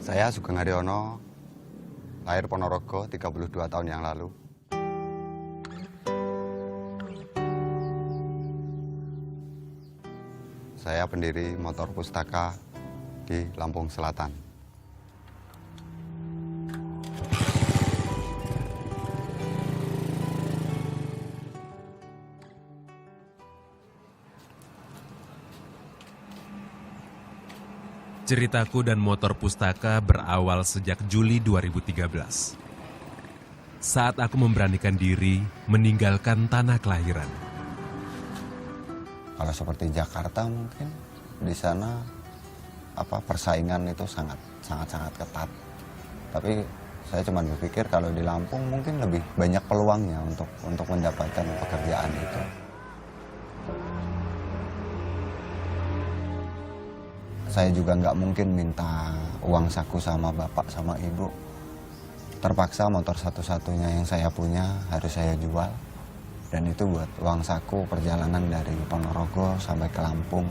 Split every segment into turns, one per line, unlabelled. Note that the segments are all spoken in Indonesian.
Saya Sugeng Haryono, lahir Ponorogo 32 tahun yang lalu. Saya pendiri Motor Pustaka di Lampung Selatan.
Ceritaku dan Motor Pustaka berawal sejak Juli 2013. Saat aku memberanikan diri meninggalkan tanah kelahiran.
Kalau seperti Jakarta mungkin di sana persaingan itu sangat ketat. Tapi saya cuma berpikir kalau di Lampung mungkin lebih banyak peluangnya untuk mendapatkan pekerjaan itu. Saya juga nggak mungkin minta uang saku sama bapak sama ibu. Terpaksa motor satu-satunya yang saya punya harus saya jual. Dan itu buat uang saku perjalanan dari Ponorogo sampai ke Lampung.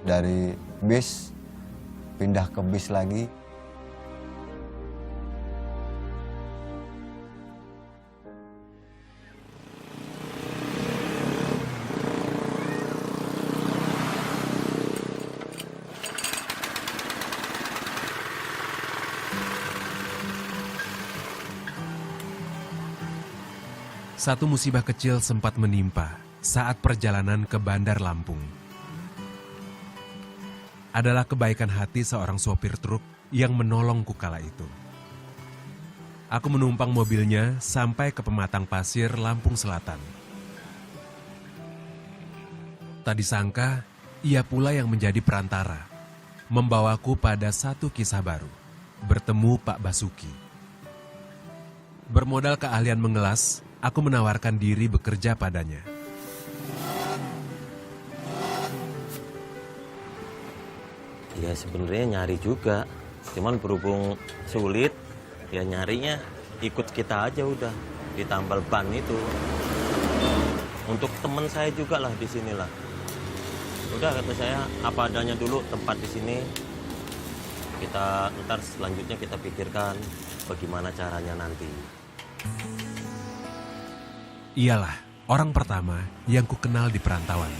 Dari bis, pindah ke bis lagi.
Satu musibah kecil sempat menimpa saat perjalanan ke Bandar Lampung. Adalah kebaikan hati seorang sopir truk yang menolongku kala itu. Aku menumpang mobilnya sampai ke Pematang Pasir, Lampung Selatan. Tak disangka, ia pula yang menjadi perantara, membawaku pada satu kisah baru, bertemu Pak Basuki. Bermodal keahlian mengelas, aku menawarkan diri bekerja padanya.
Ya sebenarnya nyari juga, cuman berhubung sulit, ya nyarinya ikut kita aja udah, ditambal ban itu. Untuk teman saya juga lah di sinilah. Udah kata saya, apa adanya dulu tempat di sini. Kita ntar selanjutnya kita pikirkan bagaimana caranya nanti.
Ialah orang pertama yang kukenal di perantauan.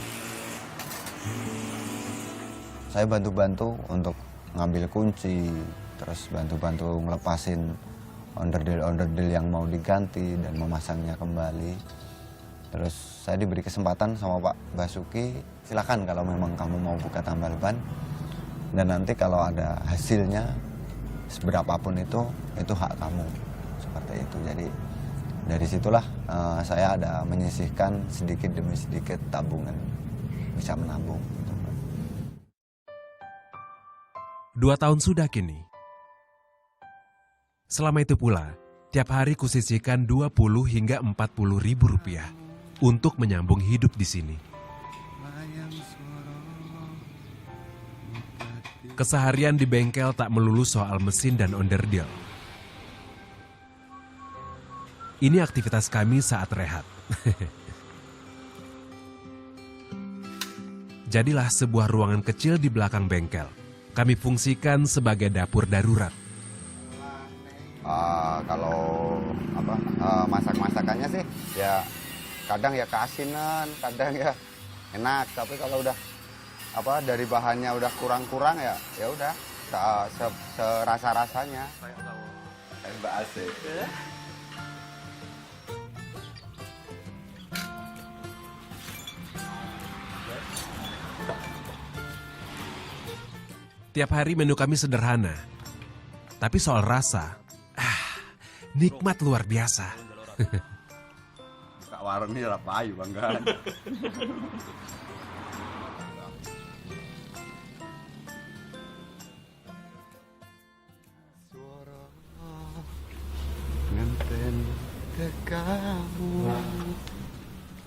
Saya bantu-bantu untuk ngambil kunci, terus bantu-bantu ngelepasin onderdil-onderdil yang mau diganti dan memasangnya kembali. Terus saya diberi kesempatan sama Pak Basuki, silakan kalau memang kamu mau buka tambal ban. Dan nanti kalau ada hasilnya, seberapapun itu hak kamu. Seperti itu. Jadi dari situlah saya ada menyisihkan sedikit demi sedikit tabungan, bisa menabung.
2 tahun sudah kini. Selama itu pula, tiap hari kusisihkan 20 hingga 40 ribu rupiah untuk menyambung hidup di sini. Keseharian di bengkel tak melulu soal mesin dan onderdil. Ini aktivitas kami saat rehat. Jadilah sebuah ruangan kecil di belakang bengkel. Kami fungsikan sebagai dapur darurat.
Kalau masak-masakannya sih ya kadang ya keasinan, kadang ya enak. Tapi kalau udah dari bahannya udah kurang-kurang ya udah serasa-rasanya. Mbak asik.
Tiap hari menu kami sederhana. Tapi soal rasa, nikmat luar biasa.
Kak warung ini rapayu banggaan.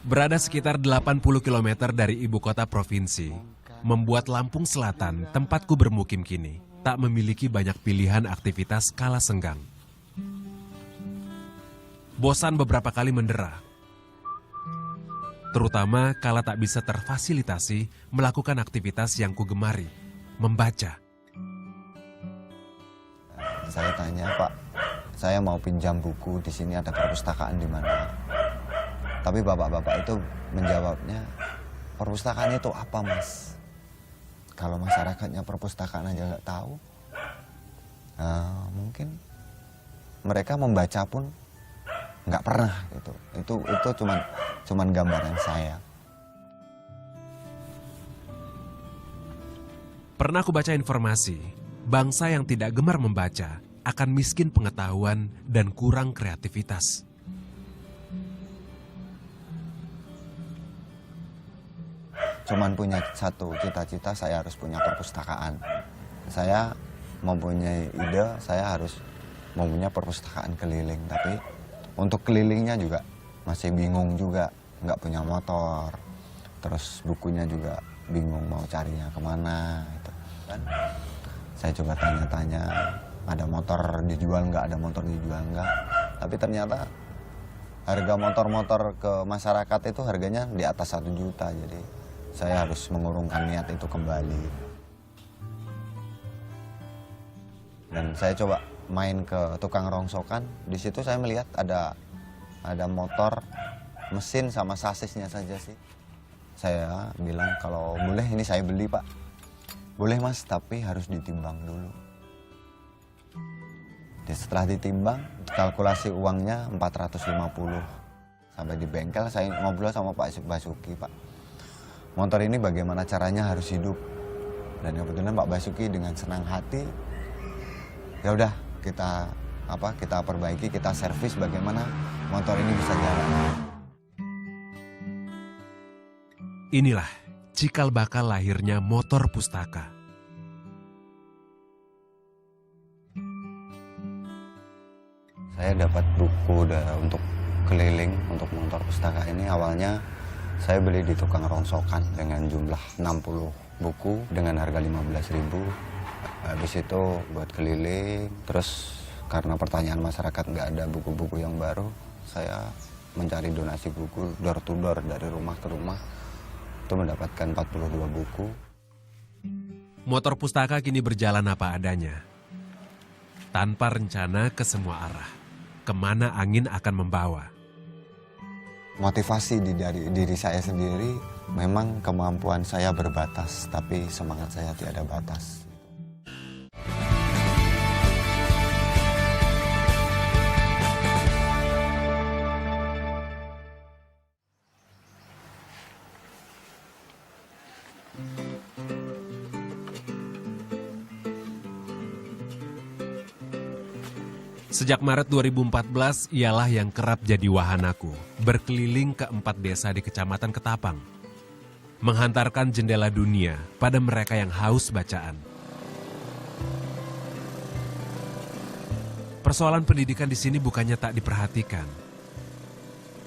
Berada sekitar 80 km dari ibu kota provinsi, membuat Lampung Selatan, tempatku bermukim kini, tak memiliki banyak pilihan aktivitas kala senggang. Bosan beberapa kali mendera, terutama kala tak bisa terfasilitasi melakukan aktivitas yang kugemari, membaca.
Saya tanya, Pak, saya mau pinjam buku, di sini ada perpustakaan di mana? Tapi bapak-bapak itu menjawabnya, perpustakaan itu apa, Mas? Kalau masyarakatnya perpustakaan aja nggak tahu, mungkin mereka membaca pun nggak pernah gitu. Itu cuman gambaran saya.
Pernah aku baca informasi, bangsa yang tidak gemar membaca akan miskin pengetahuan dan kurang kreativitas.
Cuman punya satu cita-cita, saya harus punya perpustakaan. Saya mempunyai ide, saya harus mempunyai perpustakaan keliling. Tapi untuk kelilingnya juga masih bingung juga, nggak punya motor. Terus bukunya juga bingung mau carinya kemana. Gitu. Kan saya coba tanya-tanya, ada motor dijual nggak, ada motor dijual nggak. Tapi ternyata harga motor-motor ke masyarakat itu harganya di atas 1 juta. Jadi saya harus mengurungkan niat itu kembali. Dan saya coba main ke tukang rongsokan. Di situ saya melihat ada motor, mesin sama sasisnya saja sih. Saya bilang, kalau boleh ini saya beli, Pak. Boleh, Mas, tapi harus ditimbang dulu. Setelah ditimbang, kalkulasi uangnya 450. Sampai di bengkel saya ngobrol sama Pak Basuki, Pak. Motor ini bagaimana caranya harus hidup. Dan kebetulan Pak Basuki dengan senang hati, ya udah kita perbaiki, kita servis bagaimana motor ini bisa jalan.
Inilah cikal bakal lahirnya Motor Pustaka.
Saya dapat buku untuk keliling, untuk motor pustaka ini awalnya saya beli di tukang rongsokan dengan jumlah 60 buku dengan harga 15.000. Habis itu buat keliling, terus karena pertanyaan masyarakat nggak ada buku-buku yang baru, saya mencari donasi buku door to door dari rumah ke rumah. Itu mendapatkan 42 buku.
Motor Pustaka kini berjalan apa adanya. Tanpa rencana ke semua arah. Kemana angin akan membawa.
Motivasi dari diri saya sendiri, memang kemampuan saya berbatas, tapi semangat saya tiada batas.
Sejak Maret 2014, ialah yang kerap jadi wahanaku, berkeliling ke 4 desa di Kecamatan Ketapang. Menghantarkan jendela dunia pada mereka yang haus bacaan. Persoalan pendidikan di sini bukannya tak diperhatikan.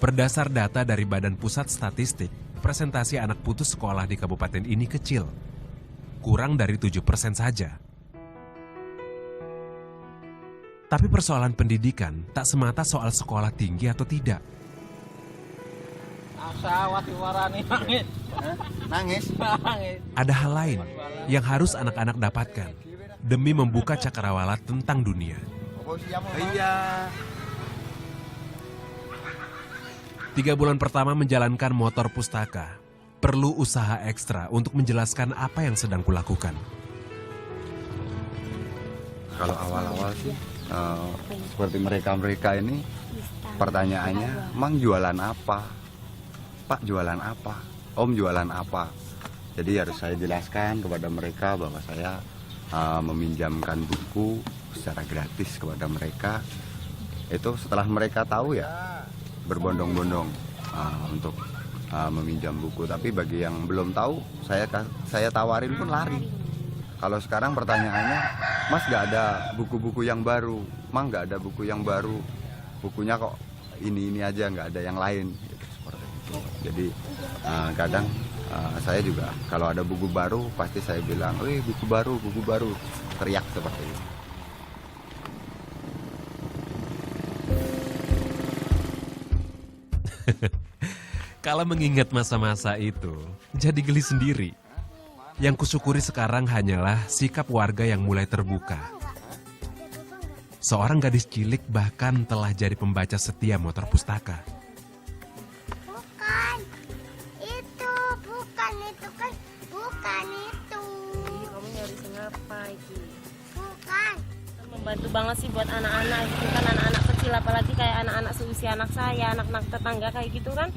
Berdasar data dari Badan Pusat Statistik, presentasi anak putus sekolah di kabupaten ini kecil. Kurang dari 7% saja. Tapi persoalan pendidikan tak semata soal sekolah tinggi atau tidak.
Nangis?
Ada hal lain yang harus anak-anak dapatkan demi membuka cakrawala tentang dunia. 3 bulan pertama menjalankan Motor Pustaka, perlu usaha ekstra untuk menjelaskan apa yang sedang kulakukan.
Kalau awal-awal sih, seperti mereka ini, pertanyaannya, Mang jualan apa? Pak jualan apa? Om jualan apa? Jadi harus saya jelaskan kepada mereka bahwa saya meminjamkan buku secara gratis kepada mereka. Itu setelah mereka tahu ya, berbondong-bondong untuk meminjam buku. Tapi bagi yang belum tahu, saya tawarin pun lari. Kalau sekarang pertanyaannya, Mas nggak ada buku-buku yang baru, Mang nggak ada buku yang baru, bukunya kok ini aja, nggak ada yang lain. Gitu, seperti itu. Jadi kadang saya juga kalau ada buku baru pasti saya bilang, buku baru, teriak seperti itu.
Kalau mengingat masa-masa itu, jadi geli sendiri. Yang kusyukuri sekarang hanyalah sikap warga yang mulai terbuka. seorang gadis cilik bahkan telah jadi pembaca setia motor pustaka.
Bukan itu kan bukan itu.
Ih, kamu nyari ngapa itu?
Bukan.
Membantu banget sih buat anak-anak gitu kan, anak-anak kecil apalagi kayak anak-anak seusia anak saya, anak-anak tetangga kayak gitu kan.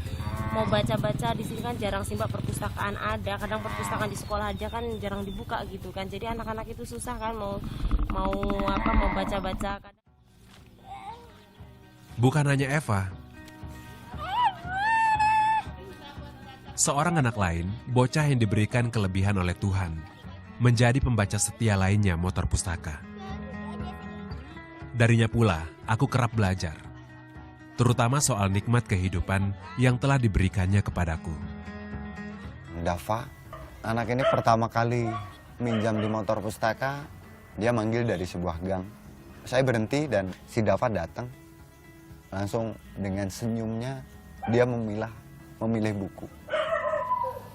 Mau baca-baca di sini kan jarang sih Mbak, perpustakaan ada, kadang perpustakaan di sekolah aja kan jarang dibuka gitu kan. Jadi anak-anak itu susah kan mau baca-baca.
Bukan hanya Eva. Seorang anak lain, bocah yang diberikan kelebihan oleh Tuhan, menjadi pembaca setia lainnya motor pustaka. Darinya pula, aku kerap belajar, terutama soal nikmat kehidupan yang telah diberikannya kepadaku.
Dava, anak ini pertama kali minjam di motor pustaka, dia manggil dari sebuah gang. Saya berhenti dan si Dava datang. Langsung dengan senyumnya dia memilih buku.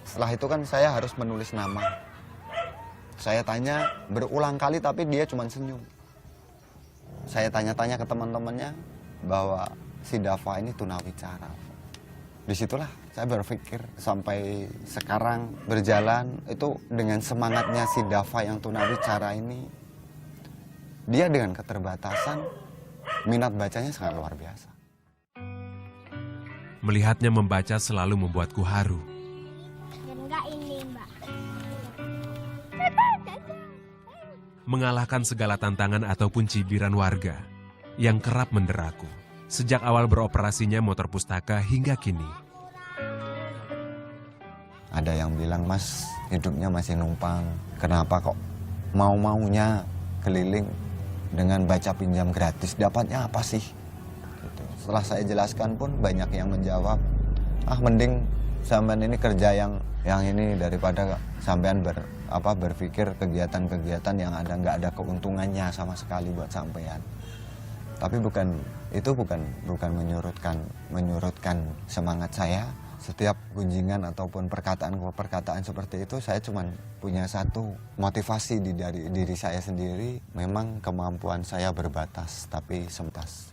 Setelah itu kan saya harus menulis nama. Saya tanya berulang kali tapi dia cuma senyum. Saya tanya-tanya ke teman-temannya bahwa si Dava ini tunawicara. Disitulah saya berpikir sampai sekarang berjalan itu dengan semangatnya si Dava yang tunawicara ini. Dia dengan keterbatasan, minat bacanya sangat luar biasa.
Melihatnya membaca selalu membuatku haru.
Enggak ini Mbak.
Mengalahkan segala tantangan ataupun cibiran warga yang kerap menderaku sejak awal beroperasinya motor pustaka hingga kini.
Ada yang bilang, Mas hidupnya masih numpang, kenapa kok mau-maunya keliling dengan baca pinjam gratis, dapatnya apa sih? Gitu. Setelah saya jelaskan pun banyak yang menjawab, mending sampean ini kerja yang ini daripada sampean berpikir kegiatan-kegiatan yang nggak ada keuntungannya sama sekali buat sampean. Tapi itu bukan menyurutkan semangat saya. Setiap gunjingan ataupun perkataan seperti itu, saya cuma punya satu motivasi dari diri saya sendiri. Memang kemampuan saya berbatas, tapi semtas.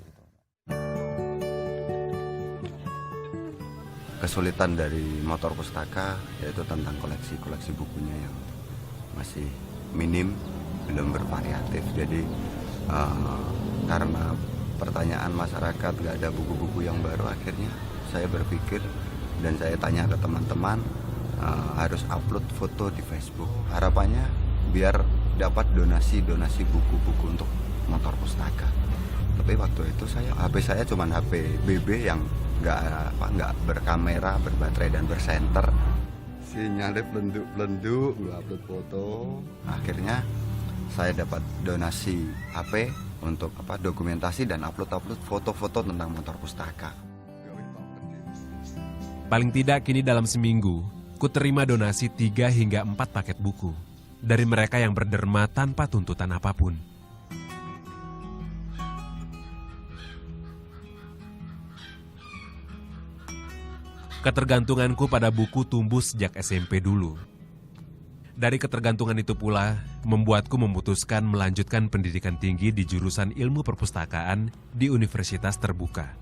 Kesulitan dari motor pustaka yaitu tentang koleksi bukunya yang masih minim, belum bervariatif. Jadi karena pertanyaan masyarakat nggak ada buku-buku yang baru, akhirnya saya berpikir dan saya tanya ke teman-teman, harus upload foto di Facebook. Harapannya biar dapat donasi buku-buku untuk motor pustaka. Tapi waktu itu HP saya cuma HP BB yang nggak berkamera, berbaterai dan bersenter. Sinyalnya belenduk, nggak upload foto. Akhirnya saya dapat donasi HP untuk dokumentasi dan upload foto-foto tentang motor pustaka.
Paling tidak kini dalam seminggu, ku terima donasi 3 hingga 4 paket buku dari mereka yang berderma tanpa tuntutan apapun. Ketergantunganku pada buku tumbuh sejak SMP dulu. Dari ketergantungan itu pula, membuatku memutuskan melanjutkan pendidikan tinggi di jurusan ilmu perpustakaan di Universitas Terbuka.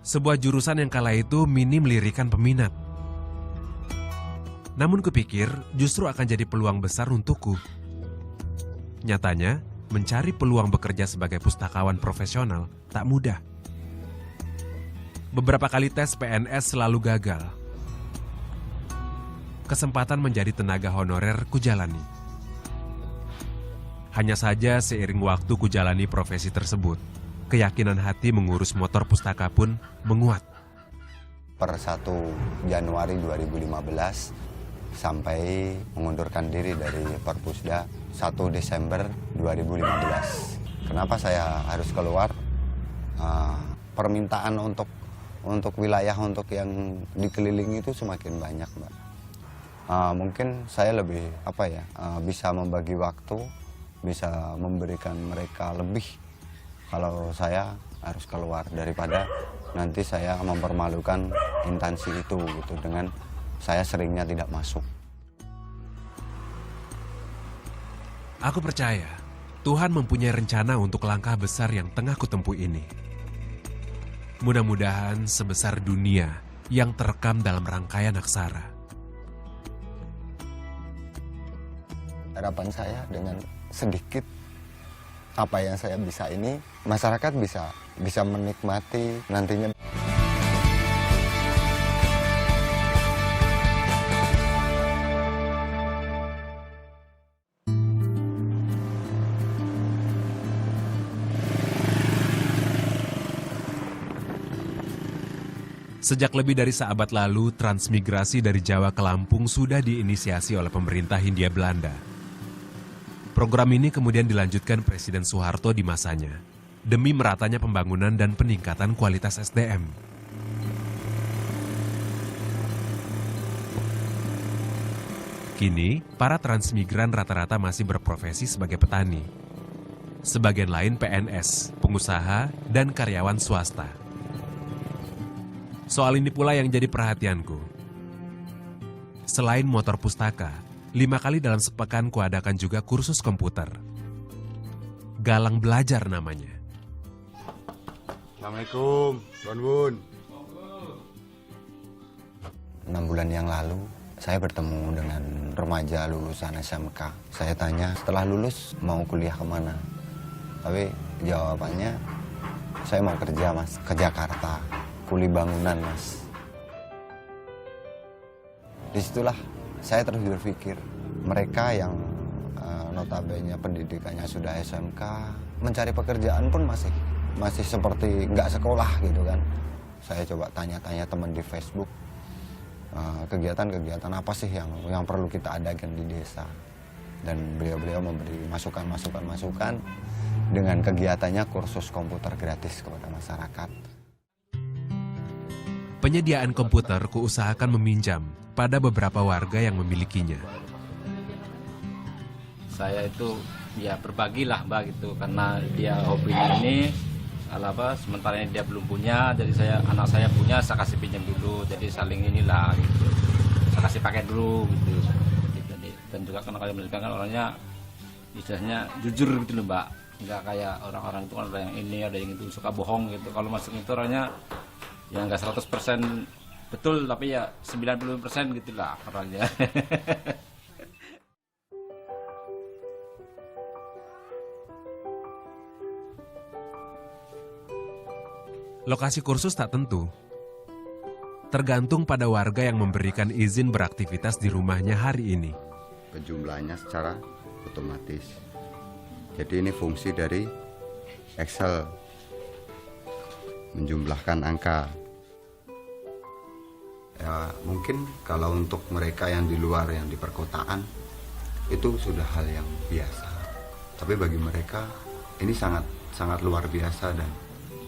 Sebuah jurusan yang kala itu minim lirikan peminat. Namun kupikir justru akan jadi peluang besar untukku. Nyatanya, mencari peluang bekerja sebagai pustakawan profesional tak mudah. Beberapa kali tes PNS selalu gagal. Kesempatan menjadi tenaga honorer kujalani. Hanya saja seiring waktu kujalani profesi tersebut, keyakinan hati mengurus motor pustaka pun menguat.
Per 1 Januari 2015 sampai mengundurkan diri dari Perpusda 1 Desember 2015. Kenapa saya harus keluar? Permintaan untuk wilayah untuk yang dikelilingi itu semakin banyak, Mbak. Mungkin saya lebih bisa membagi waktu, bisa memberikan mereka lebih. Kalau saya harus keluar daripada nanti saya mempermalukan instansi itu gitu dengan saya seringnya tidak masuk.
Aku percaya Tuhan mempunyai rencana untuk langkah besar yang tengah kutempuh ini. Mudah-mudahan sebesar dunia yang terekam dalam rangkaian aksara.
Harapan saya dengan sedikit apa yang saya bisa ini, masyarakat bisa menikmati nantinya.
Sejak lebih dari seabad lalu, transmigrasi dari Jawa ke Lampung sudah diinisiasi oleh pemerintah Hindia Belanda. Program ini kemudian dilanjutkan Presiden Soeharto di masanya, demi meratanya pembangunan dan peningkatan kualitas SDM. Kini, para transmigran rata-rata masih berprofesi sebagai petani. Sebagian lain PNS, pengusaha, dan karyawan swasta. Soal ini pula yang jadi perhatianku. Selain motor pustaka, 5 kali dalam sepekan kuadakan juga kursus komputer. Galang Belajar namanya.
Assalamualaikum, Bun Bun.
6 bulan yang lalu, saya bertemu dengan remaja lulusan SMK. Saya tanya, setelah lulus mau kuliah kemana? Tapi jawabannya, saya mau kerja mas, ke Jakarta. Kuli bangunan mas. Disitulah saya terus berpikir, mereka yang notabene pendidikannya sudah SMK, mencari pekerjaan pun masih seperti nggak sekolah gitu kan. Saya coba tanya-tanya teman di Facebook, kegiatan-kegiatan apa sih yang perlu kita adakan di desa. Dan beliau-beliau memberi masukan dengan kegiatannya kursus komputer gratis kepada masyarakat.
Penyediaan komputer kuusahakan meminjam pada beberapa warga yang memilikinya.
Saya itu ya berbagilah Mbak gitu, karena dia hobinya ini sementara ini dia belum punya, jadi anak saya punya, saya kasih pinjam dulu, jadi saling inilah gitu. Saya kasih pakai dulu gitu. Dan juga karena kalian menunjukkan kan orangnya istilahnya jujur gitu loh Mbak. Enggak kayak orang-orang itu kan ada yang ini, ada yang itu suka bohong gitu. Kalau masuk itu orangnya ya nggak 100% betul, tapi ya 90% gitulah orangnya.
Lokasi kursus tak tentu. Tergantung pada warga yang memberikan izin beraktivitas di rumahnya hari ini.
Jumlahnya secara otomatis. Jadi ini fungsi dari Excel, menjumlahkan angka. Ya, mungkin kalau untuk mereka yang di luar, yang di perkotaan, itu sudah hal yang biasa. Tapi bagi mereka ini sangat luar biasa, dan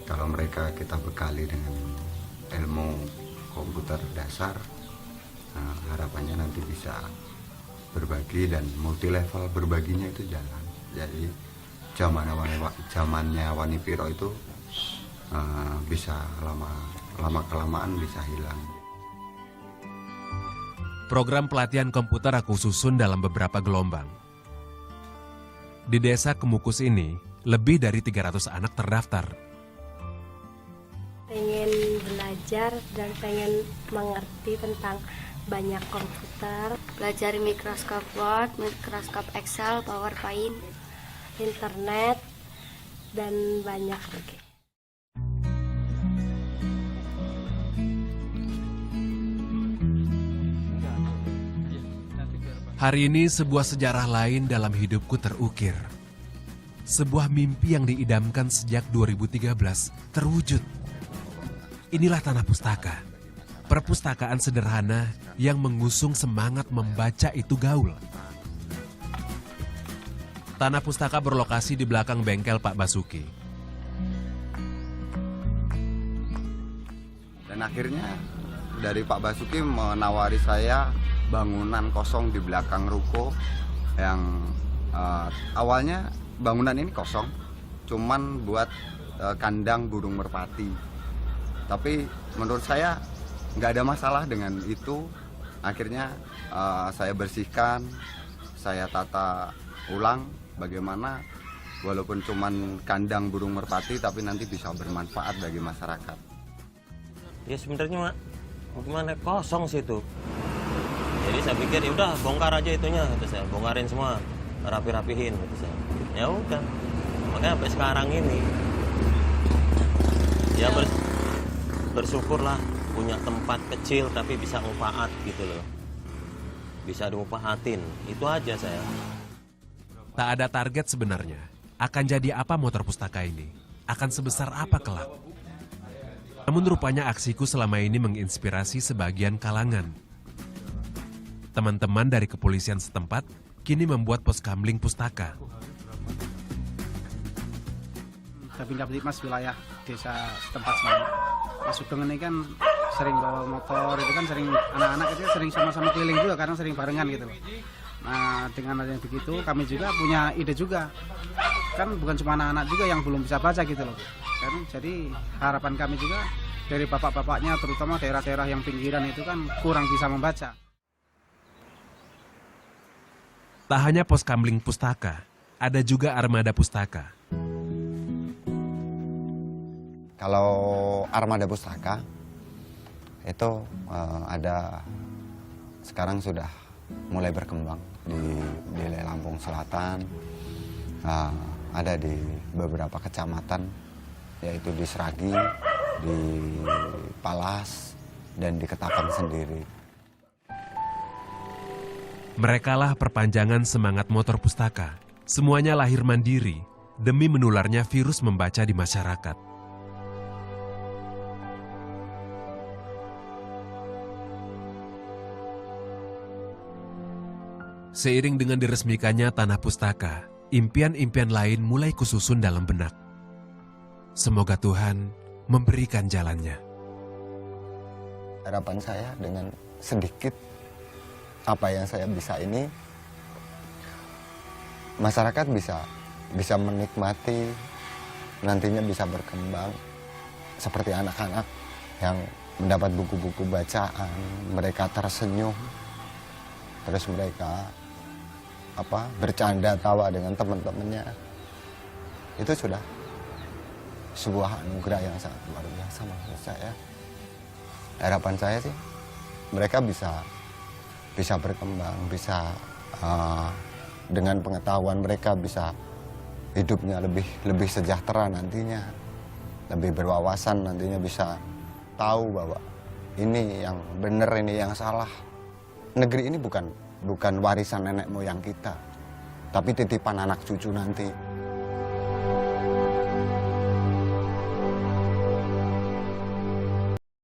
kalau mereka kita bekali dengan ilmu komputer dasar, harapannya nanti bisa berbagi dan multi level berbaginya itu jalan. Jadi zamannya Wani Piro itu bisa lama kelamaan bisa hilang.
Program pelatihan komputer aku susun dalam beberapa gelombang. Di desa Kemukus ini, lebih dari 300 anak terdaftar.
Pengen belajar dan pengen mengerti tentang banyak komputer.
Belajar Microsoft Word, Microsoft Excel, PowerPoint,
internet, dan banyak lagi.
Hari ini sebuah sejarah lain dalam hidupku terukir. Sebuah mimpi yang diidamkan sejak 2013 terwujud. Inilah Tanah Pustaka, perpustakaan sederhana yang mengusung semangat membaca itu gaul. Tanah Pustaka berlokasi di belakang bengkel Pak Basuki.
Dan akhirnya dari Pak Basuki menawari saya bangunan kosong di belakang ruko yang awalnya bangunan ini kosong, cuman buat kandang burung merpati. Tapi menurut saya nggak ada masalah dengan itu. Akhirnya saya bersihkan, saya tata ulang bagaimana walaupun cuman kandang burung merpati tapi nanti bisa bermanfaat bagi masyarakat.
Ya sebenarnya mak, gimana kosong sih itu. Jadi saya pikir ya udah bongkar aja itunya, gitu saya bongkarin semua, rapi-rapihin, gitu saya. Ya udah, makanya sampai sekarang ini ya bersyukurlah punya tempat kecil tapi bisa ngupaat gitu loh, bisa diupahatin, itu aja saya.
Tak ada target sebenarnya. Akan jadi apa motor pustaka ini? Akan sebesar apa kelak? Namun rupanya aksiku selama ini menginspirasi sebagian kalangan. Teman-teman dari kepolisian setempat kini membuat pos kamling pustaka.
Kabin Mas wilayah desa setempat semuanya. Mas Sugeng ini kan sering bawa motor, itu kan sering anak-anak itu sering sama-sama keliling juga, kadang sering barengan gitu loh. Nah dengan adanya begitu kami juga punya ide juga. Kan bukan cuma anak-anak juga yang belum bisa baca gitu loh. Kan jadi harapan kami juga dari bapak-bapaknya terutama daerah-daerah yang pinggiran itu kan kurang bisa membaca.
Tak hanya pos kamling pustaka, ada juga armada pustaka.
Kalau armada pustaka itu ada sekarang sudah mulai berkembang di Lampung Selatan, ada di beberapa kecamatan yaitu di Sragi, di Palas, dan di Ketapang sendiri.
Merekalah perpanjangan semangat motor pustaka. Semuanya lahir mandiri demi menularnya virus membaca di masyarakat. Seiring dengan diresmikannya Tanah Pustaka, impian-impian lain mulai kususun dalam benak. Semoga Tuhan memberikan jalannya.
Harapan saya dengan sedikit apa yang saya bisa ini, masyarakat bisa menikmati, nantinya bisa berkembang seperti anak-anak yang mendapat buku-buku bacaan, mereka tersenyum, terus mereka bercanda tawa dengan teman-temannya. Itu sudah sebuah anugerah yang sangat luar biasa menurut saya. Harapan saya sih mereka bisa berkembang, bisa dengan pengetahuan mereka bisa hidupnya lebih sejahtera nantinya, lebih berwawasan nantinya, bisa tahu bahwa ini yang benar, ini yang salah. Negeri ini bukan warisan nenek moyang kita, tapi titipan anak cucu nanti.